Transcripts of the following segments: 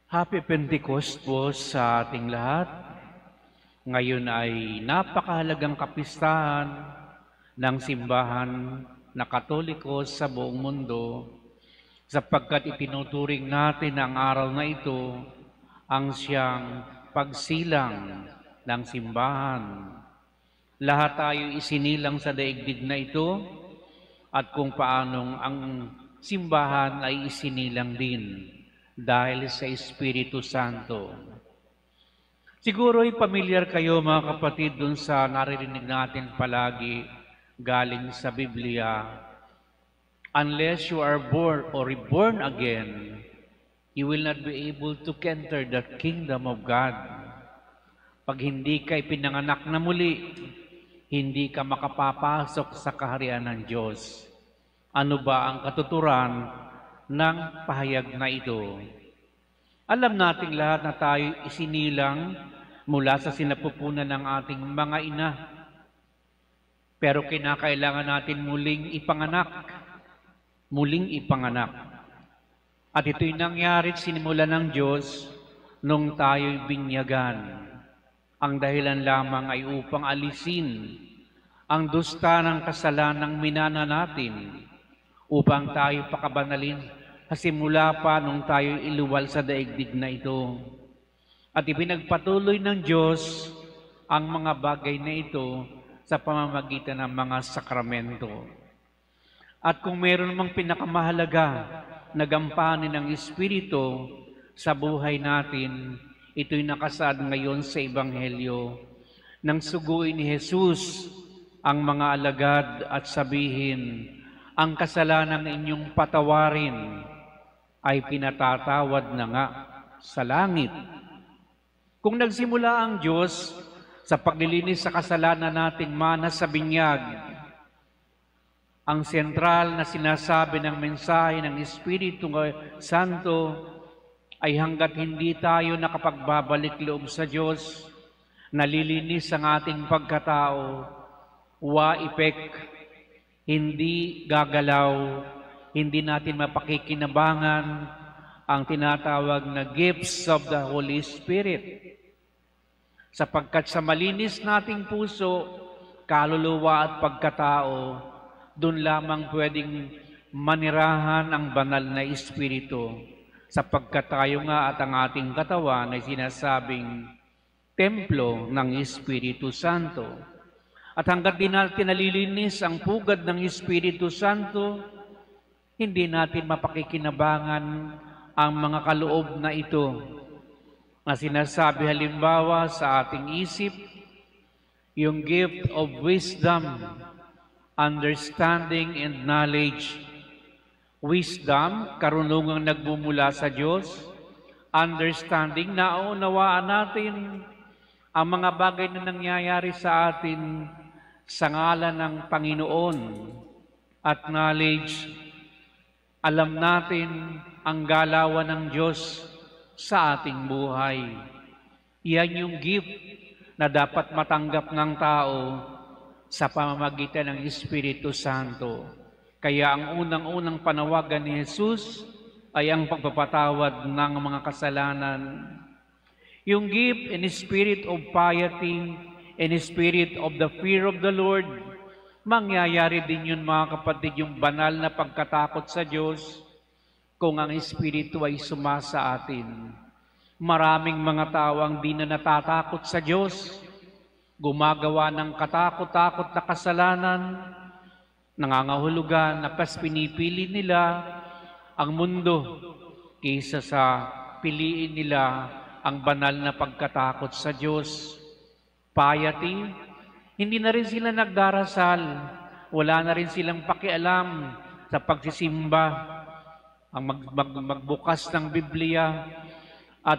Happy Pentecost po sa ating lahat. Ngayon ay napakahalagang kapistahan ng simbahan na Katoliko sa buong mundo sapagkat itinuturing natin ang araw na ito ang siyang pagsilang ng simbahan. Lahat tayo isinilang sa daigdig na ito at kung paanong ang simbahan ay isinilang din dahil sa Espiritu Santo. Siguro'y pamilyar kayo mga kapatid dun sa naririnig natin palagi galing sa Biblia. Unless you are born or reborn again, you will not be able to enter the kingdom of God. Pag hindi ka ipinanganak na muli, hindi ka makapapasok sa kaharian ng Diyos. Ano ba ang katuturan ng pahayag na ito? Alam nating lahat na tayo isinilang mula sa sinapupunan ng ating mga ina. Pero kinakailangan natin muling ipanganak. At ito'y nangyari at sinimulan ng Diyos nung tayo'y binyagan. Ang dahilan lamang ay upang alisin ang dusta ng kasalanang minana natin upang tayo pakabanalin kasi mula pa nung tayo iluwal sa daigdig na ito. At ipinagpatuloy ng Diyos ang mga bagay na ito sa pamamagitan ng mga sakramento. At kung meron mang pinakamahalaga na gampanin ng Espiritu sa buhay natin, ito'y nakasaad ngayon sa Ebanghelyo. Nang suguin ni Jesus ang mga alagad at sabihin, ang kasalanan inyong patawarin ay pinatatawad na nga sa langit. Kung nagsimula ang Diyos sa paglilinis sa kasalanan nating mana sa binyag, ang sentral na sinasabi ng mensahe ng Espiritu Santo ay hanggat hindi tayo nakapagbabalik loob sa Diyos, nalilinis ang ating pagkatao, wa-epek, hindi gagalaw, hindi natin mapakikinabangan ang tinatawag na gifts of the Holy Spirit. Sapagkat sa malinis nating puso, kaluluwa at pagkatao, doon lamang pwedeng manirahan ang banal na Espiritu. Sapagkat tayo nga at ang ating katawan ay sinasabing templo ng Espiritu Santo. At hanggat di natin nalilinis ang pugad ng Espiritu Santo, hindi natin mapakikinabangan ang mga kaloob na ito na sinasabi halimbawa sa ating isip, yung gift of wisdom, understanding and knowledge. Wisdom, karunungang nagmumula sa Diyos. Understanding, naunawaan natin ang mga bagay na nangyayari sa atin sa ngalan ng Panginoon. At knowledge, alam natin ang galawan ng Diyos sa ating buhay. Iyan yung gift na dapat matanggap ng tao sa pamamagitan ng Espiritu Santo. Kaya ang unang-unang panawagan ni Jesus ay ang pagpapatawad ng mga kasalanan. Yung gift and spirit of piety and spirit of the fear of the Lord, mangyayari din yun mga kapatid, yung banal na pagkatakot sa Diyos kung ang Espiritu ay sumasa atin. Maraming mga tao ang di na natatakot sa Diyos, gumagawa ng katakot-takot na kasalanan, nangangahulugan na pas pinipili nila ang mundo kaysa sa piliin nila ang banal na pagkatakot sa Diyos. Piety, hindi na rin sila nagdarasal, wala na rin silang pakialam sa pagsisimba, ang magbukas ng Biblia at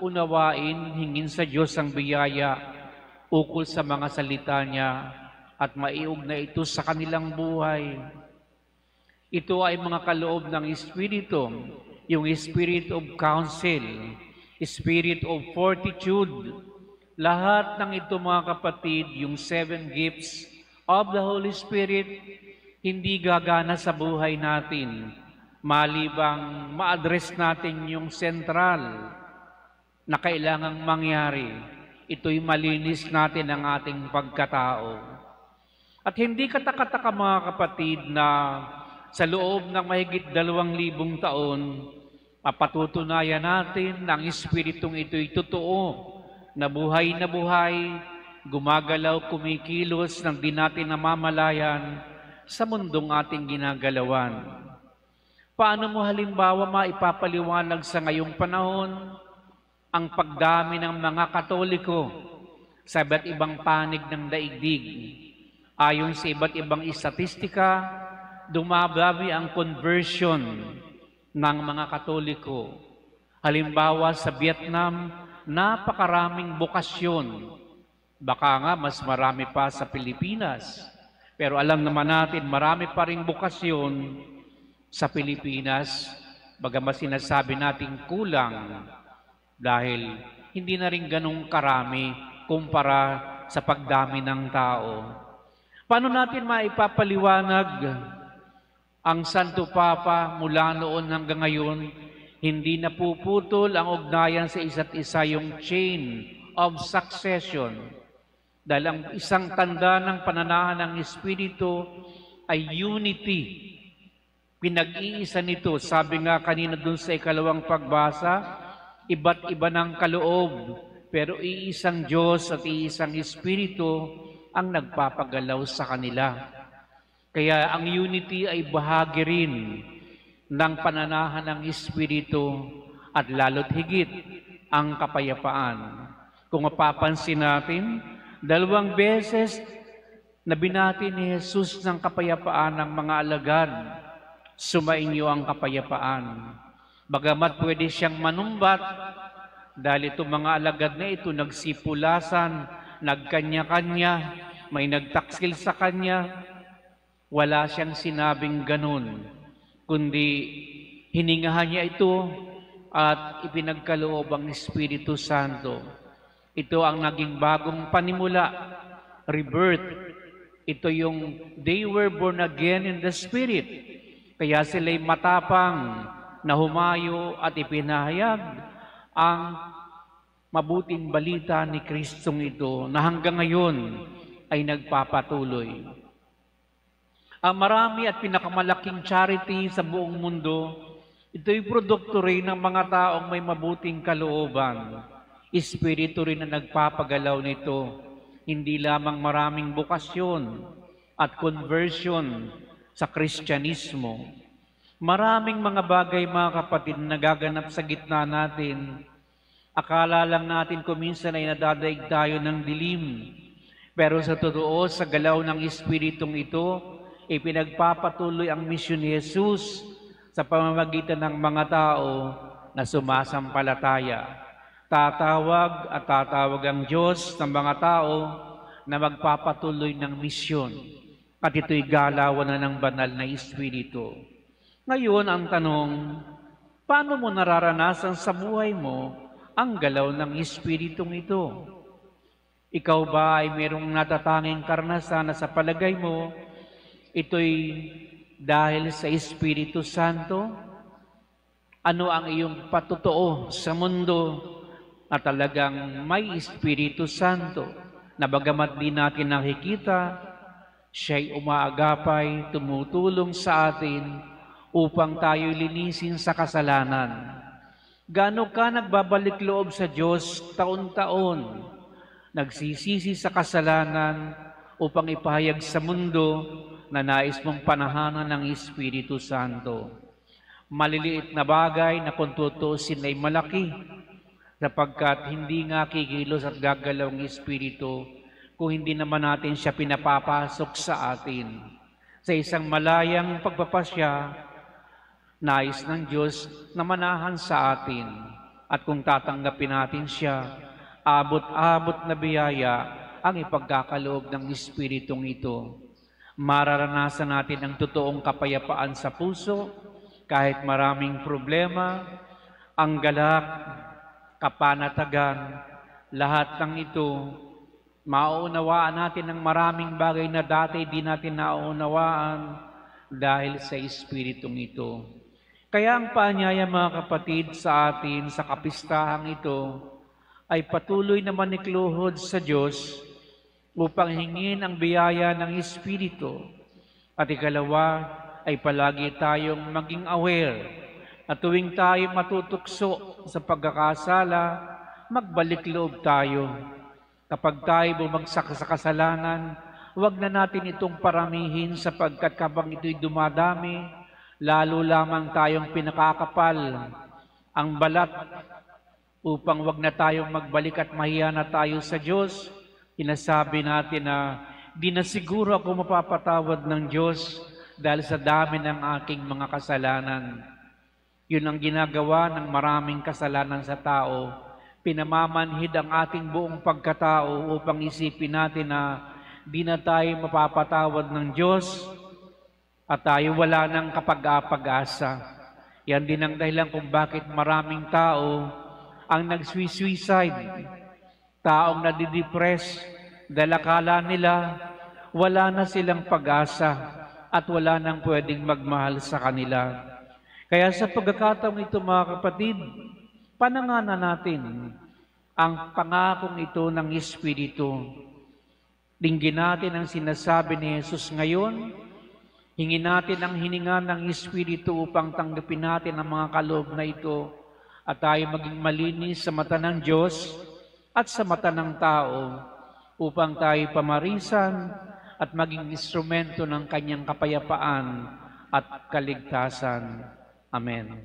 unawain, hingin sa Diyos ang biyaya ukol sa mga salita niya at maiugnay ito sa kanilang buhay. Ito ay mga kaloob ng Espiritu, yung Spirit of Counsel, Spirit of Fortitude. Lahat ng ito mga kapatid, yung 7 gifts of the Holy Spirit, hindi gagana sa buhay natin malibang ma-address natin yung sentral na kailangang mangyari. Ito'y malinis natin ang ating pagkatao. At hindi katakataka mga kapatid na sa loob ng mahigit 2,000 taon, mapatutunayan natin na ang Espiritong ito'y totoo, na buhay, gumagalaw, kumikilos ng di natin namamalayan sa mundong ating ginagalawan. Paano mo halimbawa maipapaliwanag sa ngayong panahon ang pagdami ng mga Katoliko sa iba't ibang panig ng daigdig? Ayon sa iba't ibang istatistika, dumabami ang conversion ng mga Katoliko. Halimbawa sa Vietnam, napakaraming bokasyon. Baka nga mas marami pa sa Pilipinas. Pero alam naman natin, marami pa ring bokasyon sa Pilipinas, bagamat sinasabi natin kulang dahil hindi na rin ganong karami kumpara sa pagdami ng tao. Paano natin maipapaliwanag ang Santo Papa mula noon hanggang ngayon? Hindi napuputol ang ugnayan sa isa't isa, yung chain of succession. Dahil ang isang tanda ng pananahan ng Espiritu ay unity. Pinag-iisa nito. Sabi nga kanina dun sa ikalawang pagbasa, iba't iba ng kaloob, pero iisang Diyos at iisang Espiritu ang nagpapagalaw sa kanila. Kaya ang unity ay bahagi rin ng pananahan ng Espiritu at lalo't higit ang kapayapaan. Kung mapapansin natin, 2 beses na binati ni Jesus ng kapayapaan ng mga alagad, sumainyo ang kapayapaan. Bagamat pwede siyang manumbat, dahil itong mga alagad na ito nagsipulasan, nagkanya-kanya, may nagtaksil sa kanya, wala siyang sinabing ganun, kundi hiningahan niya ito at ipinagkaloob ang Espiritu Santo. Ito ang naging bagong panimula, rebirth. Ito yung they were born again in the Spirit. Kaya sila'y matapang na humayo at ipinahayag ang mabuting balita ni Kristong ito na hanggang ngayon ay nagpapatuloy. Ang marami at pinakamalaking charity sa buong mundo, ito'y produkto rin ng mga taong may mabuting kalooban. Espiritu rin na nagpapagalaw nito. Hindi lamang maraming bokasyon at conversion sa Kristyanismo. Maraming mga bagay, mga kapatid, na nagaganap sa gitna natin. Akala lang natin kuminsan ay nadadaig tayo ng dilim. Pero sa totoo, sa galaw ng Espiritong ito, ipinagpapatuloy ang misyon ni Jesus sa pamamagitan ng mga tao na sumasampalataya. Tatawag at tatawag ang Diyos ng mga tao na magpapatuloy ng misyon. At ito'y galawan na ng banal na Espiritu. Ngayon, ang tanong, paano mo nararanasan sa buhay mo ang galaw ng Espiritong ito? Ikaw ba ay mayroong natatanging karanasan na sa palagay mo, ito'y dahil sa Espiritu Santo? Ano ang iyong patotoo sa mundo na talagang may Espiritu Santo na bagamat di natin nakikita, siya'y umaagapay, tumutulong sa atin upang tayo linisin sa kasalanan. Gaano ka nagbabalik loob sa Diyos taon-taon, nagsisisi sa kasalanan upang ipahayag sa mundo na nais mong panahanan ng Espiritu Santo. Maliliit na bagay na kung tutuusin ay malaki, sapagkat hindi nga kikilos at gagalaw ang Espiritu kung hindi naman natin siya pinapapasok sa atin. Sa isang malayang pagpapasya, nais ng Diyos na manahan sa atin. At kung tatanggapin natin siya, abot-abot na biyaya ang ipagkakaloob ng Espiritong ito. Mararanasan natin ang totoong kapayapaan sa puso, kahit maraming problema, ang galak, kapanatagan, lahat ng ito, mauunawaan natin ang maraming bagay na dati di natin nauunawaan dahil sa Espiritong ito. Kaya ang paanyaya, mga kapatid, sa atin sa kapistahang ito ay patuloy na manikluhod sa Diyos upang hingin ang biyaya ng Espiritu. At ikalawa ay palagi tayong maging aware at tuwing tayo matutukso sa pagkakasala, magbalik loob tayo. Kapag tayo bumagsak sa kasalanan, huwag na natin itong paramihin sapagkat kapag ito'y dumadami, lalo lamang tayong pinakakapal ang balat upang wag na tayong magbalik at mahiya na tayo sa Diyos. Inasabi natin na di na siguro ako mapapatawad ng Diyos dahil sa dami ng aking mga kasalanan. Yun ang ginagawa ng maraming kasalanan sa tao. Pinamamanhid ang ating buong pagkatao upang isipin natin na di na tayo mapapatawad ng Diyos at tayo wala ng kapag-apag-asa. Yan din ang dahilan kung bakit maraming tao ang nag-suicide, taong nadidepress dahil akala nila wala na silang pag-asa at wala nang pwedeng magmahal sa kanila. Kaya sa pagkakataong ito mga kapatid, pananganan natin ang pangakong ito ng Espiritu. Dinggin natin ang sinasabi ni Jesus ngayon. Hingin natin ang hininga ng Espiritu upang tanggapin natin ang mga kaloob na ito at tayo maging malinis sa mata ng Diyos at sa mata ng tao upang tayo pamarisan at maging instrumento ng Kanyang kapayapaan at kaligtasan. Amen.